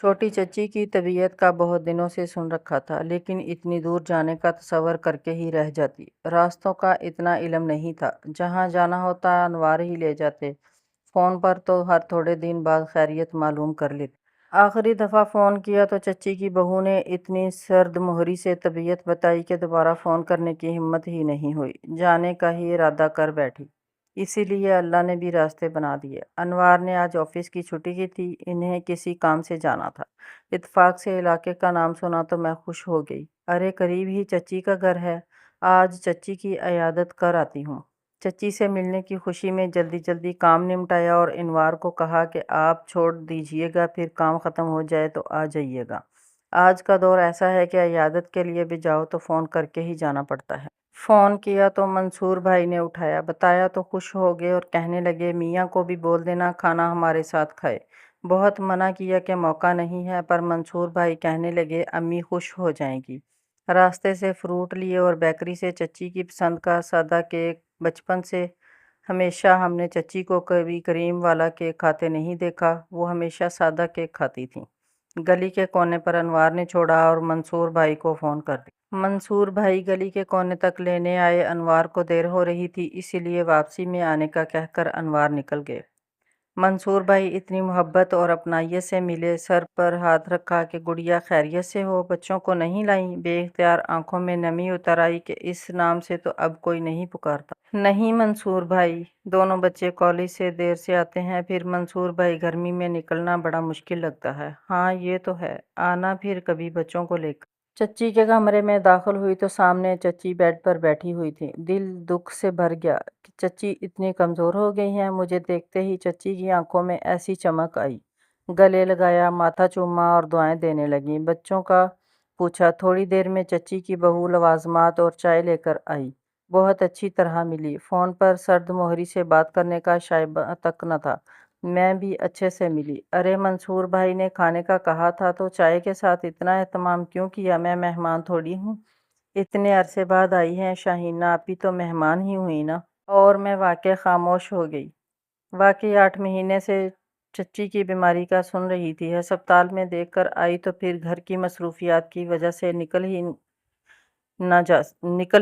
چھوٹی چچی کی طبیعت کا بہت دنوں سے سن رکھا تھا، لیکن اتنی دور جانے کا تصور کر کے ہی رہ جاتی۔ راستوں کا اتنا علم نہیں تھا، جہاں جانا ہوتا انوار ہی لے جاتے۔ فون پر تو ہر تھوڑے دن بعد خیریت معلوم کر لیتے۔ آخری دفعہ فون کیا تو چچی کی بہو نے اتنی سرد مہری سے طبیعت بتائی کہ دوبارہ فون کرنے کی ہمت ہی نہیں ہوئی، جانے کا ہی ارادہ کر بیٹھی۔ اسی لیے اللہ نے بھی راستے بنا دیے۔ انوار نے آج آفس کی چھٹی کی تھی، انہیں کسی کام سے جانا تھا۔ اتفاق سے علاقے کا نام سنا تو میں خوش ہو گئی۔ ارے قریب ہی چچی کا گھر ہے، آج چچی کی عیادت کر آتی ہوں۔ چچی سے ملنے کی خوشی میں جلدی جلدی کام نمٹایا اور انوار کو کہا کہ آپ چھوڑ دیجیے گا، پھر کام ختم ہو جائے تو آ جائیے گا۔ آج کا دور ایسا ہے کہ عیادت کے لیے بھی جاؤ تو فون کر کے ہی جانا پڑتا ہے۔ فون کیا تو منصور بھائی نے اٹھایا، بتایا تو خوش ہو گئے اور کہنے لگے میاں کو بھی بول دینا کھانا ہمارے ساتھ کھائے۔ بہت منع کیا کہ موقع نہیں ہے، پر منصور بھائی کہنے لگے امی خوش ہو جائیں گی۔ راستے سے فروٹ لیے اور بیکری سے چچی کی پسند کا سادہ کیک۔ بچپن سے ہمیشہ ہم نے چچی کو کبھی کریم والا کیک کھاتے نہیں دیکھا، وہ ہمیشہ سادہ کیک کھاتی تھیں۔ گلی کے کونے پر انوار نے چھوڑا اور منصور بھائی کو فون کر دیا۔ منصور بھائی گلی کے کونے تک لینے آئے۔ انوار کو دیر ہو رہی تھی، اسی لیے واپسی میں آنے کا کہہ کر انوار نکل گئے۔ منصور بھائی اتنی محبت اور اپنائیت سے ملے، سر پر ہاتھ رکھا کہ گڑیا خیریت سے ہو، بچوں کو نہیں لائیں؟ بے اختیار آنکھوں میں نمی اتر آئی کہ اس نام سے تو اب کوئی نہیں پکارتا۔ نہیں منصور بھائی، دونوں بچے کالج سے دیر سے آتے ہیں، پھر منصور بھائی گرمی میں نکلنا بڑا مشکل لگتا ہے۔ ہاں یہ تو ہے، آنا پھر کبھی بچوں کو لے کر۔ چچی کے کمرے میں داخل ہوئی تو سامنے چچی بیڈ پر بیٹھی ہوئی تھی۔ دل دکھ سے بھر گیا کہ چچی اتنی کمزور ہو گئی ہیں۔ مجھے دیکھتے ہی چچی کی آنکھوں میں ایسی چمک آئی، گلے لگایا، ماتھا چوما اور دعائیں دینے لگیں۔ بچوں کا پوچھا۔ تھوڑی دیر میں چچی کی بہو لوازمات اور چائے لے کر آئی، بہت اچھی طرح ملی۔ فون پر سرد مہری سے بات کرنے کا شائبہ تک نہ تھا، میں بھی اچھے سے ملی۔ ارے منصور بھائی نے کھانے کا کہا تھا تو چائے کے ساتھ اتنا اہتمام کیوں کیا؟ میں مہمان تھوڑی ہوں، اتنے عرصے بعد آئی ہیں، شاہینہ آپی تو مہمان ہی ہوئی نا۔ اور میں واقعی خاموش ہو گئی۔ واقعی 8 مہینے سے چچی کی بیماری کا سن رہی تھی، ہسپتال میں دیکھ کر آئی تو پھر گھر کی مصروفیات کی وجہ سے نکل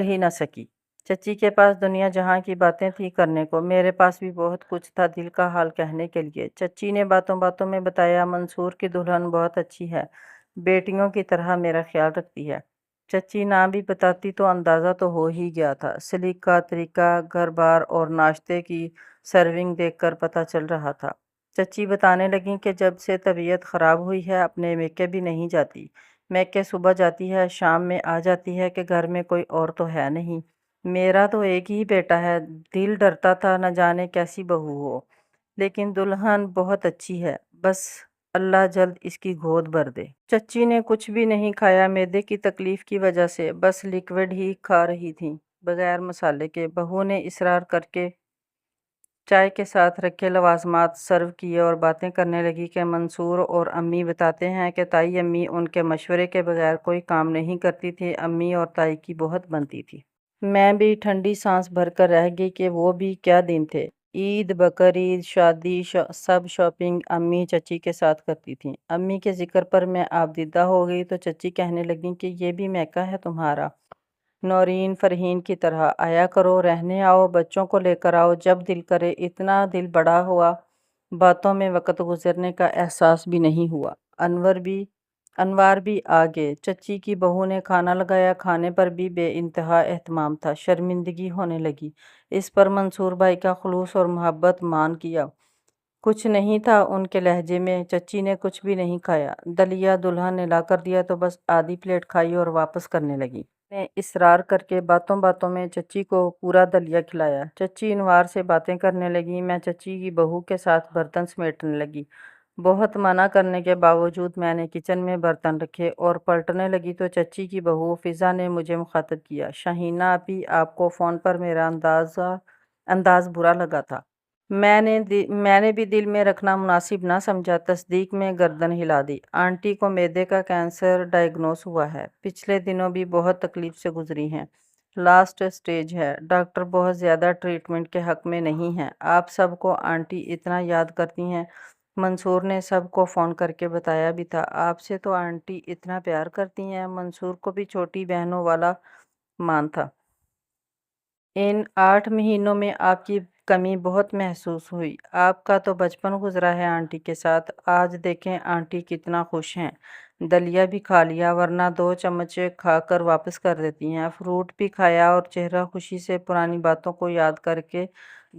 ہی نہ سکی۔ چچی کے پاس دنیا جہاں کی باتیں تھی کرنے کو، میرے پاس بھی بہت کچھ تھا دل کا حال کہنے کے لیے۔ چچی نے باتوں باتوں میں بتایا منصور کی دلہن بہت اچھی ہے، بیٹیوں کی طرح میرا خیال رکھتی ہے۔ چچی نہ بھی بتاتی تو اندازہ تو ہو ہی گیا تھا، سلیقہ طریقہ، گھر بار اور ناشتے کی سرونگ دیکھ کر پتہ چل رہا تھا۔ چچی بتانے لگیں کہ جب سے طبیعت خراب ہوئی ہے اپنے میکے بھی نہیں جاتی، میکے صبح جاتی ہے شام میں آ جاتی ہے کہ گھر میں کوئی اور تو ہے نہیں، میرا تو ایک ہی بیٹا ہے، دل ڈرتا تھا نہ جانے کیسی بہو ہو، لیکن دلہن بہت اچھی ہے، بس اللہ جلد اس کی گود بھر دے۔ چچی نے کچھ بھی نہیں کھایا معدے کی تکلیف کی وجہ سے، بس لیکوڈ ہی کھا رہی تھیں بغیر مسالے کے۔ بہو نے اصرار کر کے چائے کے ساتھ رکھے لوازمات سرو کیے اور باتیں کرنے لگی کہ منصور اور امی بتاتے ہیں کہ تائی امی ان کے مشورے کے بغیر کوئی کام نہیں کرتی تھی، امی اور تائی کی بہت بنتی تھی۔ میں بھی ٹھنڈی سانس بھر کر رہ گئی کہ وہ بھی کیا دن تھے، عید بقرعید شادی سب شاپنگ امی چچی کے ساتھ کرتی تھیں۔ امی کے ذکر پر میں آبدیدہ ہو گئی تو چچی کہنے لگیں کہ یہ بھی میکہ ہے تمہارا، نورین فرحین کی طرح، آیا کرو، رہنے آؤ، بچوں کو لے کر آؤ جب دل کرے۔ اتنا دل بڑا ہوا، باتوں میں وقت گزرنے کا احساس بھی نہیں ہوا۔ انوار بھی آ گئے۔ چچی کی بہو نے کھانا لگایا، کھانے پر بھی بے انتہا اہتمام تھا، شرمندگی ہونے لگی۔ اس پر منصور بھائی کا خلوص اور محبت مان کیا، کچھ نہیں تھا ان کے لہجے میں۔ چچی نے کچھ بھی نہیں کھایا، دلیا دلہن نے لا کر دیا تو بس آدھی پلیٹ کھائی اور واپس کرنے لگی۔ نے اصرار کر کے باتوں باتوں میں چچی کو پورا دلیا کھلایا۔ چچی انوار سے باتیں کرنے لگی، میں چچی کی بہو کے ساتھ برتن سمیٹنے لگی۔ بہت منع کرنے کے باوجود میں نے کچن میں برتن رکھے اور پلٹنے لگی تو چچی کی بہو فضا نے مجھے مخاطب کیا، شاہینہ آپی آپ کو فون پر میرا انداز برا لگا تھا۔ میں نے بھی دل میں رکھنا مناسب نہ سمجھا، تصدیق میں گردن ہلا دی۔ آنٹی کو معدے کا کینسر ڈائگنوز ہوا ہے، پچھلے دنوں بھی بہت تکلیف سے گزری ہیں، لاسٹ سٹیج ہے، ڈاکٹر بہت زیادہ ٹریٹمنٹ کے حق میں نہیں ہیں۔ آپ سب کو آنٹی اتنا یاد کرتی ہیں، منصور نے سب کو فون کر کے بتایا بھی تھا۔ آپ سے تو آنٹی اتنا پیار کرتی ہیں۔ منصور کو بھی چھوٹی بہنوں والا مان تھا۔ ان 8 مہینوں میں آپ کی کمی بہت محسوس ہوئی۔ آپ کا تو بچپن گزرا ہے آنٹی کے ساتھ۔ آج دیکھیں آنٹی کتنا خوش ہیں۔ دلیا بھی کھا لیا ورنہ 2 چمچ کھا کر واپس کر دیتی ہیں۔ فروٹ بھی کھایا اور چہرہ خوشی سے پرانی باتوں کو یاد کر کے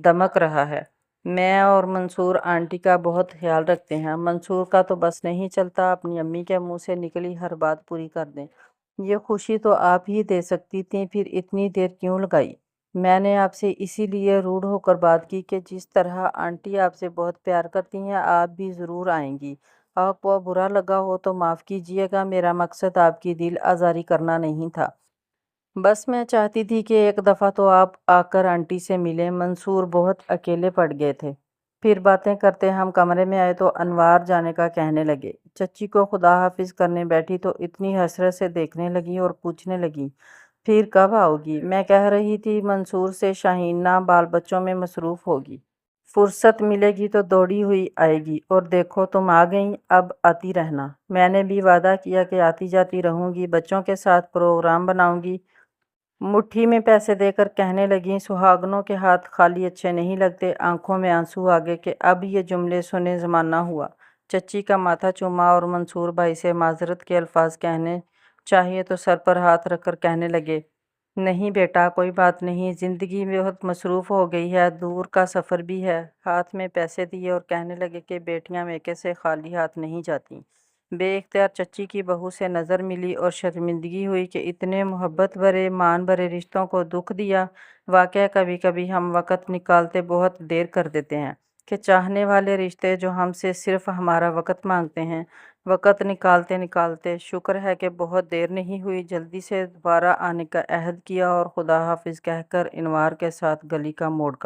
دمک رہا ہے۔ میں اور منصور آنٹی کا بہت خیال رکھتے ہیں۔ منصور کا تو بس نہیں چلتا اپنی امی کے منہ سے نکلی ہر بات پوری کر دیں۔ یہ خوشی تو آپ ہی دے سکتی تھیں، پھر اتنی دیر کیوں لگائی؟ میں نے آپ سے اسی لیے روڈ ہو کر بات کی کہ جس طرح آنٹی آپ سے بہت پیار کرتی ہیں آپ بھی ضرور آئیں گی۔ آپ کو برا لگا ہو تو معاف کیجیے گا، میرا مقصد آپ کی دل آزاری کرنا نہیں تھا۔ بس میں چاہتی تھی کہ ایک دفعہ تو آپ آ کر آنٹی سے ملیں۔ منصور بہت اکیلے پڑ گئے تھے۔ پھر باتیں کرتے ہم کمرے میں آئے تو انوار جانے کا کہنے لگے۔ چچی کو خدا حافظ کرنے بیٹھی تو اتنی حسرت سے دیکھنے لگی اور پوچھنے لگی پھر کب آؤ گی؟ میں کہہ رہی تھی منصور سے شاہینہ بال بچوں میں مصروف ہوگی، فرصت ملے گی تو دوڑی ہوئی آئے گی، اور دیکھو تم آ گئیں، اب آتی رہنا۔ میں نے بھی وعدہ کیا کہ آتی جاتی رہوں گی، بچوں کے ساتھ پروگرام بناؤں گی۔ مٹھی میں پیسے دے کر کہنے لگیں سہاگنوں کے ہاتھ خالی اچھے نہیں لگتے۔ آنکھوں میں آنسو آ گئے کہ اب یہ جملے سنے زمانہ ہوا۔ چچی کا ماتھا چوما اور منصور بھائی سے معذرت کے الفاظ کہنے چاہیے تو سر پر ہاتھ رکھ کر کہنے لگے نہیں بیٹا کوئی بات نہیں، زندگی میں بہت مصروف ہو گئی ہے، دور کا سفر بھی ہے۔ ہاتھ میں پیسے دیے اور کہنے لگے کہ بیٹیاں میکے سے خالی ہاتھ نہیں جاتیں۔ بے اختیار چچی کی بہو سے نظر ملی اور شرمندگی ہوئی کہ اتنے محبت بھرے مان بھرے رشتوں کو دکھ دیا۔ واقعہ کبھی کبھی ہم وقت نکالتے بہت دیر کر دیتے ہیں کہ چاہنے والے رشتے جو ہم سے صرف ہمارا وقت مانگتے ہیں، وقت نکالتے نکالتے شکر ہے کہ بہت دیر نہیں ہوئی، جلدی سے دوبارہ آنے کا عہد کیا اور خدا حافظ کہہ کر انوار کے ساتھ گلی کا موڑ کاٹا۔